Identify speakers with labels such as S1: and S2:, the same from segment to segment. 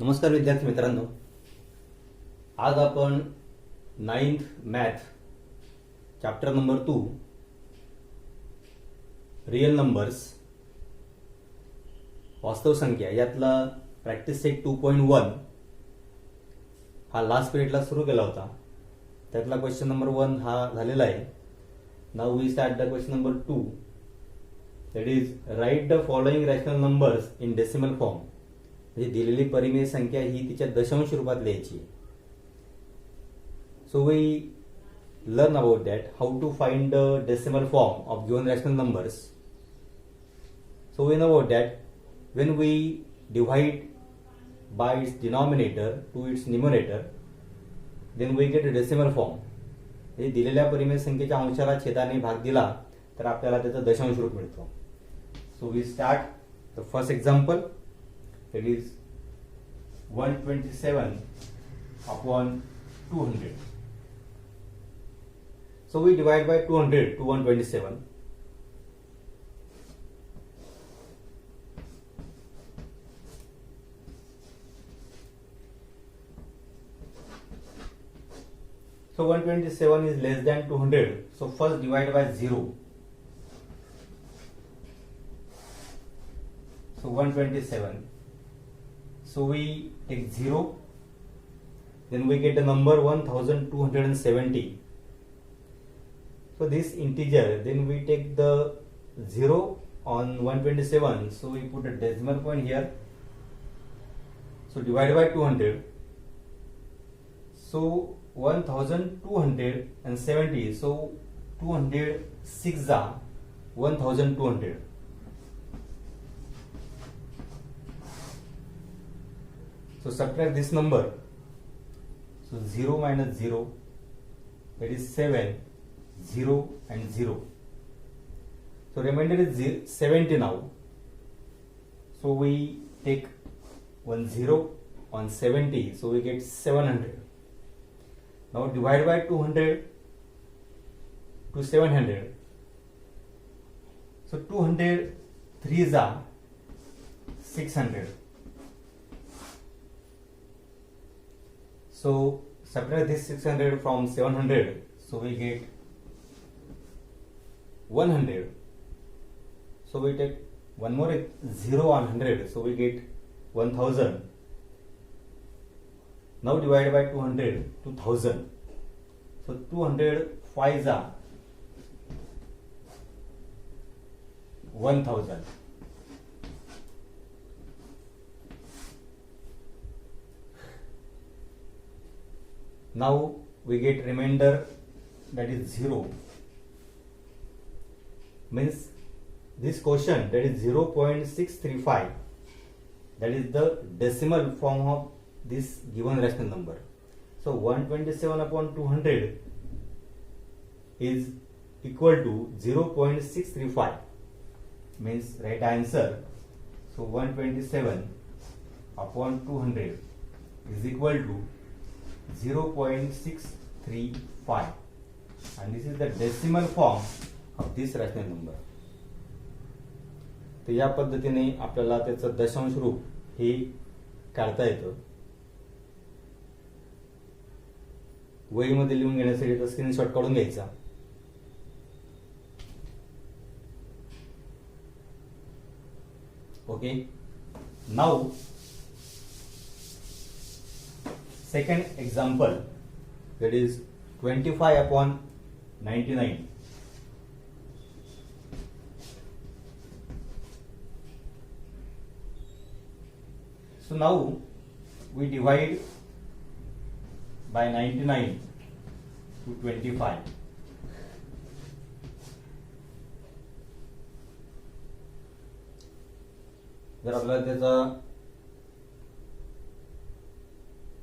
S1: नमस्कार विद्यार्थी मित्रांनो, आज आपण 9th math chapter number 2 real numbers वास्तव संख्या यातला प्रॅक्टिस सेट 2.1 हा लास्ट पिरियडला सुरू केला होता. त्यातला क्वेश्चन नंबर 1 हा झालेला आहे. Now we start the question number 2. That is right the following rational numbers in decimal form. म्हणजे दिलेली परिमेय संख्या ही तिच्या दशांश रूपात लिहायची. So we learn about that how to find the decimal form of given rational numbers. So we know about that when we divide by its denominator to its numerator, then we get a decimal form. म्हणजे दिलेल्या परिमेय संख्येच्या अंशाला छेदाने भाग दिला तर आपल्याला त्याचा दशांश रूप मिळतो. So we start the first example. It is 127 upon 200. So we divide by 200 to 127. So 127 is less than 200. So first divide by 0. So 127. So we take 0, then we get the number 1270. So this integer, then we take the 0 on 127, so we put a decimal point here. So divide by 200. So 1270, so 206 are 1200. So subtract this number. So 0 minus 0, that is 7, 0 and 0. So remainder is 70 now. So we take 1 0 on 70, so we get 700. Now divide by 200 to 700. So 200 3s are 600. So subtract this 600 from 700, so we get 100. So we take one more 0 on 100, so we get 1000. Now divide by 200 to 1000. So 200 5s are 1000. Now we get remainder, that is 0. Means this quotient, that is 0.635, that is the decimal form of this given rational number. So 127 upon 200 is equal to 0.635, means right answer. So 127 upon 200 is equal to 0.635, and this is the decimal form of this rational number. तर या पद्धतीने आपल्याला त्याचं दशांश रूप हे काढता येतं. वहीमध्ये लिहून घेण्यासाठी त्याचा स्क्रीनशॉट काढून घ्यायचा. Okay, now second example, that is 25 upon 99. So now we divide by 99 to 25. जर आपल्याला त्याचा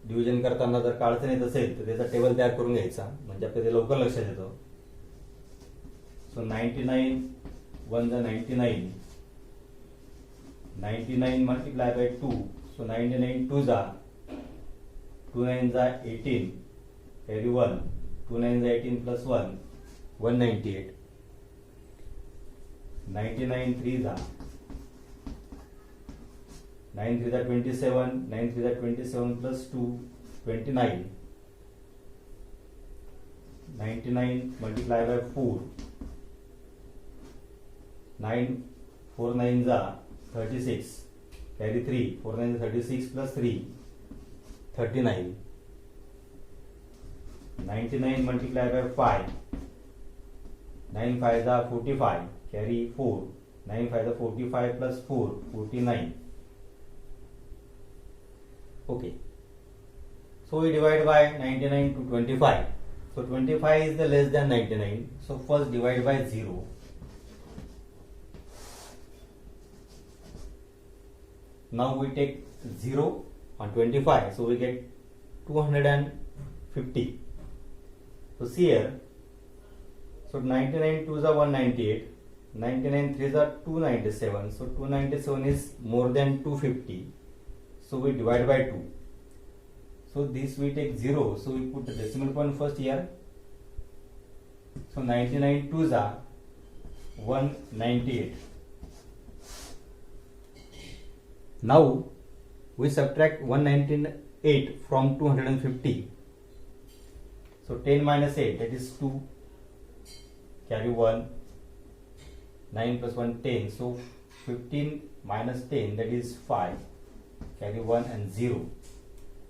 S1: डिव्हिजन करताना जर काढता येत असेल तर त्याचा टेबल तयार करून घ्यायचा, म्हणजे आपल्याला ते लवकर लक्षात येतं. सो 99 1 जा 99, 99 मल्टिप्लाय बाय 2, सो 99 2 जा 2 9 जा 18, कॅरी 1, 2 9 जा 18 प्लस 1 198, 99 3 जा 9 3 are 27, 9 3 are 27 plus 2, 29. 99 multiplied by 4, 9 4 9s are 36, carry 3, 4 9 is 36 plus 3, 39. 99 multiplied by 5, 9 5s are 45, carry 4, 9 5s are 45 plus 4, 49. Okay, so we divide by 99 to 25. So 25 is the less than 99. So first divide by 0. Now we take 0 on 25. So we get 250. So see here. So 99 2s are 198. 99 3s are 297. So 297 is more than 250. So we divide by 2. So this we take 0, so we put the decimal point first here. So 99 2s are 198. Now we subtract 198 from 250. So 10 minus 8, that is 2, carry 1, 9 plus 1 10, so 15 minus 10, that is 5, carry 1 and 0.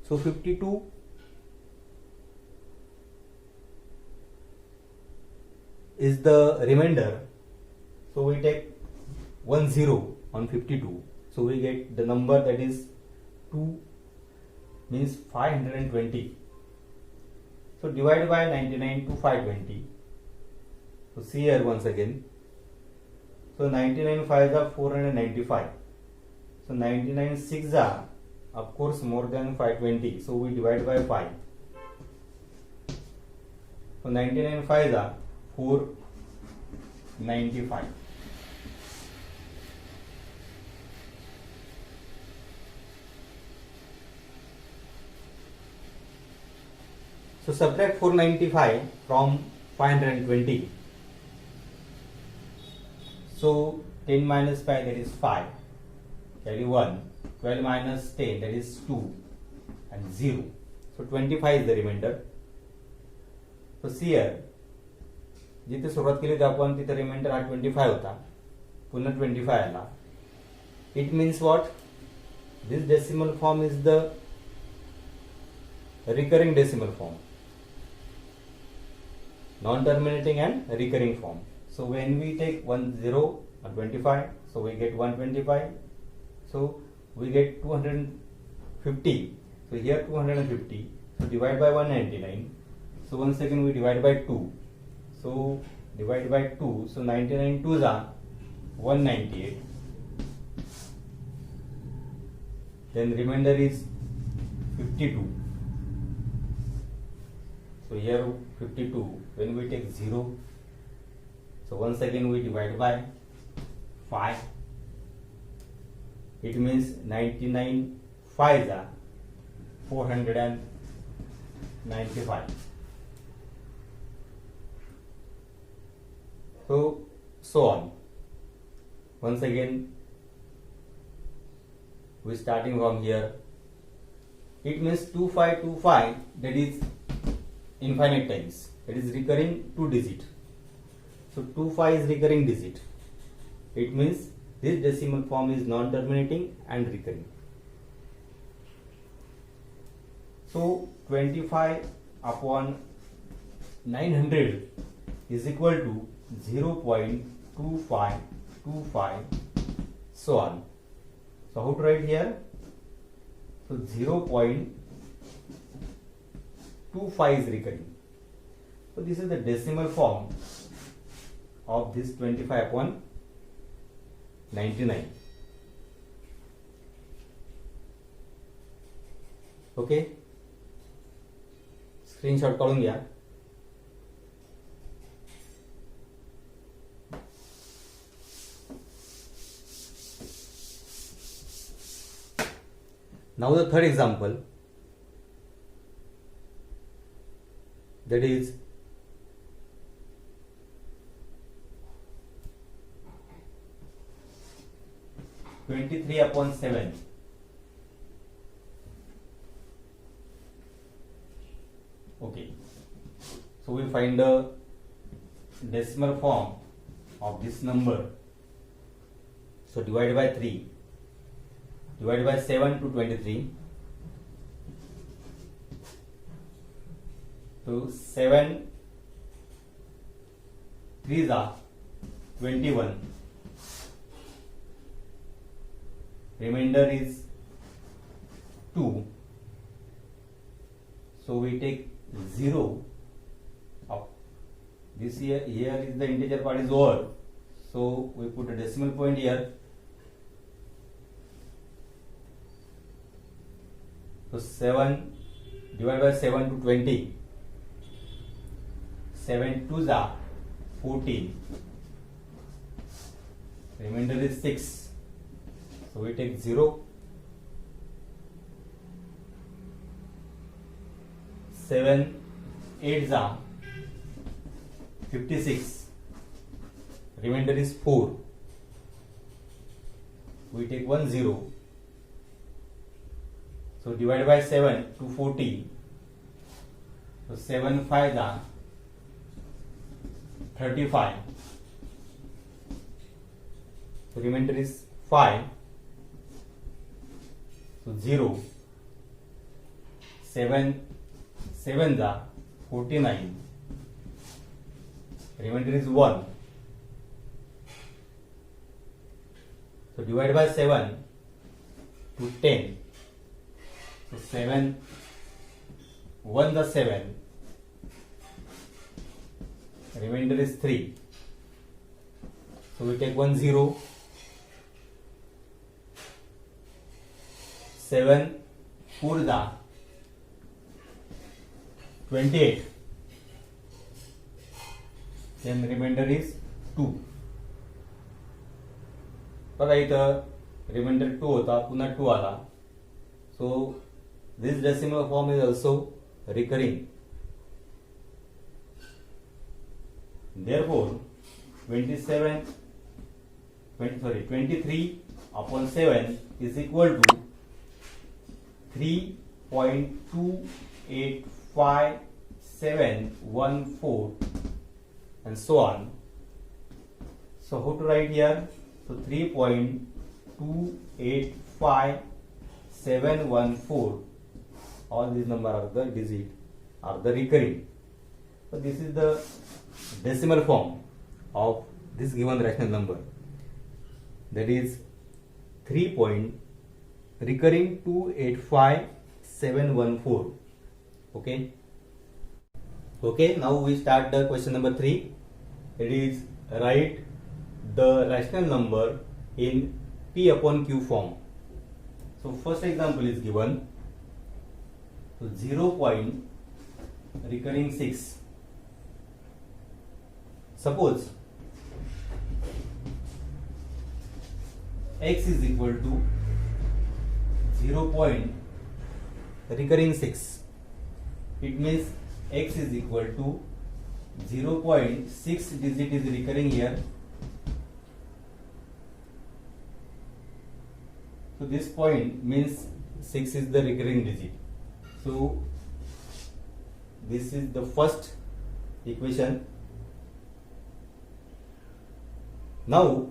S1: So 52 is the remainder. So we take 1 0 on 52. So we get the number, that is 2, means 520. So divide by 99 to 520. So see here once again. So 99 5s are 495. So 99 6s are of course more than 520. So we divide by 5. So 99 5s are 495. So subtract 495 from 520. So 10 minus 5, that is 5. Carry 1. 12 minus 10, that is 2 and 0. So 25 is the remainder. So see here, जिथे सुरुवात केली होती आपण तिथे reminder हा 25 होता, पुन्हा 25 आला. It means what? This decimal form is the recurring decimal form, non-terminating and recurring form. So when we take 1 0 on 25, so we get 125. So we get 250. So here 250. So divide by 199. So once again we divide by 2. So divide by 2. So 99 2s are 198. Then remainder is 52. So here 52. When we take 0. So once again we divide by 5. It means 99 5s are 495. So on. Once again we starting from here. It means 2525, that is infinite times. It is recurring 2 digit. So 25 is recurring digit. It means this decimal form is non-terminating and recurring. So 25 upon 900 is equal to 0.2525, so on. So how to write here? So 0.25 is recurring. So this is the decimal form of this 25 upon 99. Okay, screenshot काढून घ्या. Now the third example, that is 23 upon 7. Okay, so we find the decimal form of this number. So divide by 3, divide by 7 to 23. So 7 3s are 21. Remainder is 2. So we take 0 of this here is the integer part is over. So we put a decimal point here. So 7 divided by 7 to 20. 7 2s are 14. Remainder is 6. So we take 0. 7 8s are 56. Remainder is 4. We take 1 0. So divide by 7 to 40. So 7 5s are 35. So remainder is 5. So 0. 7 7s are 49. Remainder is 1. So divide by 7 to 10. So 7 1 the 7. Remainder is 3. So we take 1 0. 7 4 the 28. Then remainder is 2. बघा इथं reminder 2 होता, पुन्हा 2 आला. So this decimal form is also recurring. Therefore 23 upon 7 is equal to 3.285714 and so on. So how to write here? So 3.285714, all these numbers are the digit, are the recurring. So this is the decimal form of this given rational number, that is 3 point recurring 285714. Okay, now we start the question number 3. It is write the rational number in P upon Q form. So first example is given. So 0 point recurring 6. Suppose x is equal to 0 point recurring 6. It means x is equal to 0.6 digit is recurring here. So this point means 6 is the recurring digit. So this is the first equation. Now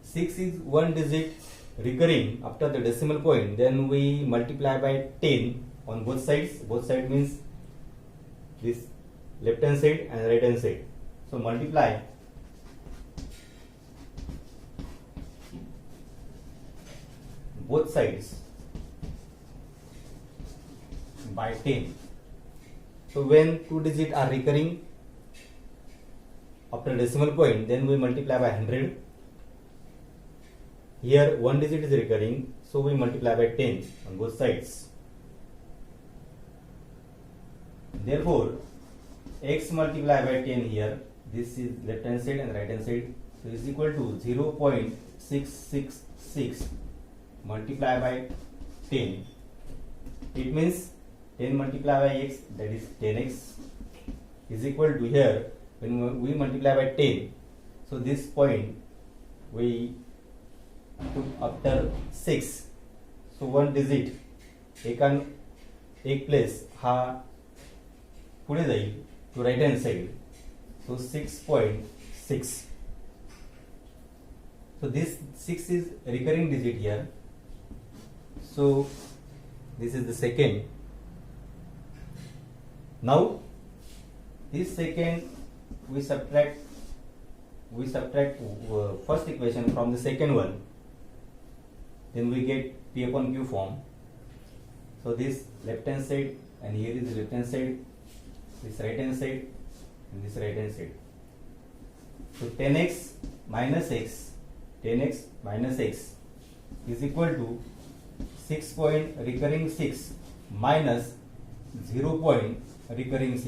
S1: 6 is one digit recurring after the decimal point, then we multiply by 10 on both sides. Both sides means this left hand side and right hand side. So multiply both sides by 10. So when two digits are recurring after decimal point, then we multiply by 100. Here one digit is recurring, so we multiply by 10 on both sides. Therefore x multiplied by 10 here, this is left hand side and right hand side, so is equal to 0.666 multiplied by 10. It means 10 multiplied by x, that is 10x, is equal to, here when we multiply by 10, so this point we put after 6. So one digit एक place हा पुढे जाईल to right hand side. So 6.6. So this 6 is recurring digit here. So this is the second. Now this second we subtract first equation from the second one. Then we get P upon Q form. So this left hand side and here is the left hand side, this right hand side and this right hand side. So 10x minus x, 10x minus x is equal to 6 point recurring 6 minus 0 point recurring 6.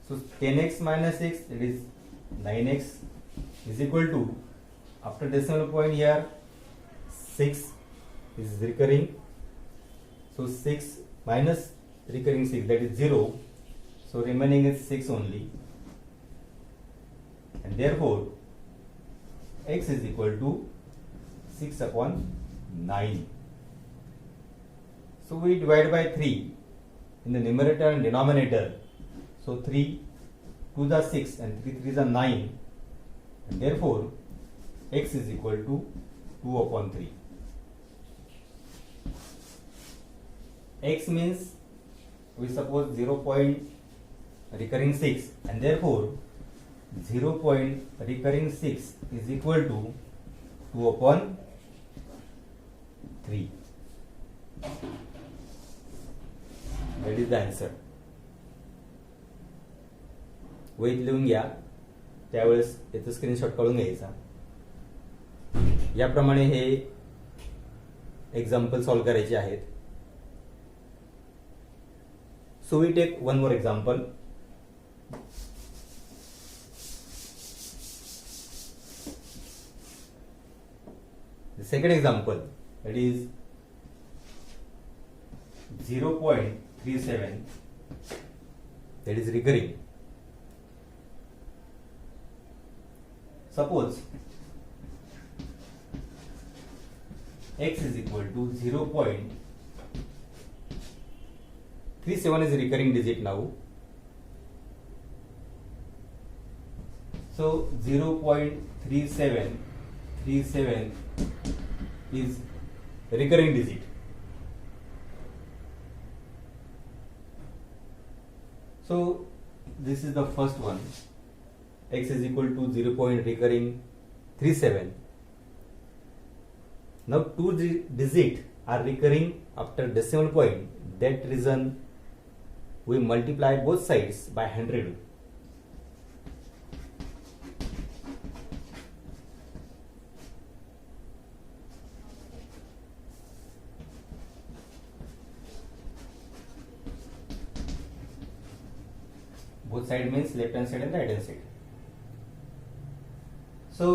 S1: So 10x minus x, that is 9x, is equal to, after decimal point here 6 is recurring, so 6 minus recurring 6, that is 0, so remaining is 6 only, and therefore x is equal to 6 upon 9. So we divide by 3 in the numerator and denominator. So 3 2 the 6 and 3 3 the 9, and therefore x is equal to 2 upon 3. X means we suppose 0 point recurring 6, and therefore 0 point recurring 6 is equal to 2 upon 3. That is the answer. वहीत लिहून घ्या, त्यावेळेस याचा screenshot काढून घ्यायचा. याप्रमाणे हे example solve करायचे आहेत. So we take one more example. The second example, that is 0.37, that is recurring. Suppose x is equal to 0.37 is a recurring digit now. So 0.3737 is recurring digit. So this is the first one. X is equal to 0 point recurring 37. Now two digits are recurring after decimal point. That reason we multiply both sides by 100. Both side means left hand side and right hand side. So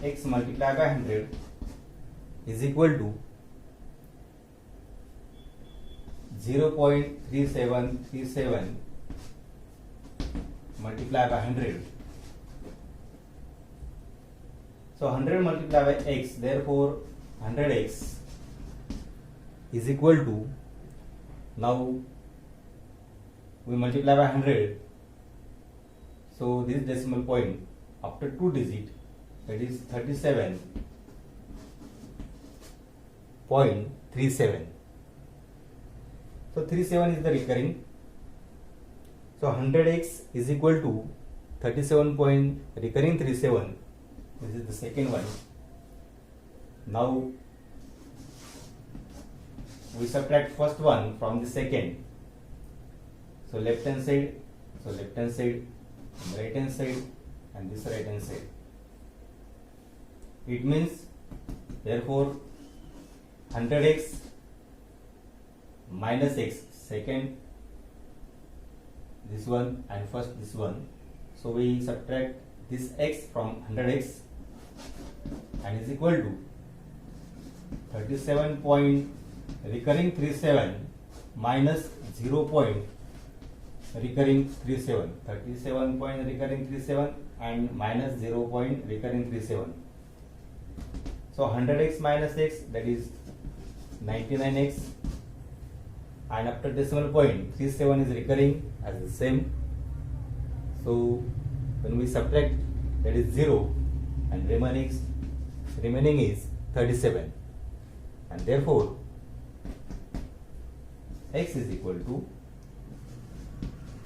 S1: x multiplied by 100 is equal to 0.3737 multiplied by 100. So 100 multiplied by x, therefore 100x is equal to, now we multiply by 100. So this decimal point after two digit, that is 37.37. So 37 is the recurring. So 100x is equal to 37 point recurring 37. This is the second one. Now we subtract first one from the second. So left hand side, right hand side, and this right hand side. It means therefore 100x minus x, second this one and first this one. So we subtract this x from 100x and is equal to 37 point recurring 37 minus 0 point recurring 37. 37 point recurring 37 and minus 0 point recurring 37. So 100x minus x, that is 99x, and after decimal point 37 is recurring as the same. So when we subtract, that is 0 and remaining is 37, and therefore x is equal to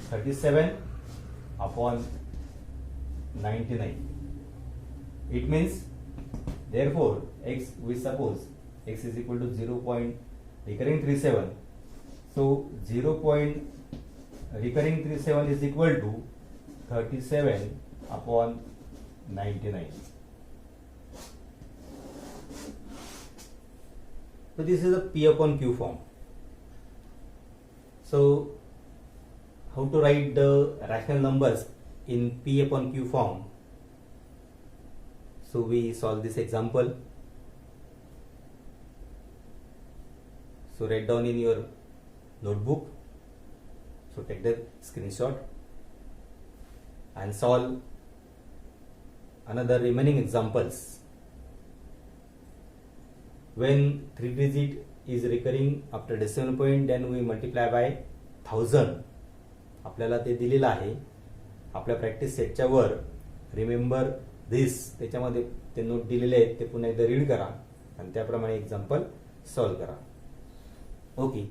S1: 37 upon 99. It means, therefore x, we suppose x is equal to 0. Recurring 37. So 0. Recurring 37 is equal to 37 upon 99. So this is a P upon Q form. So how to write the rational numbers in P upon Q form? So we solve this example. So write down in your notebook. So take the screenshot and solve another remaining examples. When 3 digit is recurring after decimal point, then we multiply by 1000. आपल्याला ते दिलेलं आहे आपल्या practice सेटच्या were. Remember this त्याच्यामध्ये ते note दिलेले आहेत, ते पुन्हा एकदा रीड करा आणि त्याप्रमाणे एक्झाम्पल सॉल्व करा. ओके.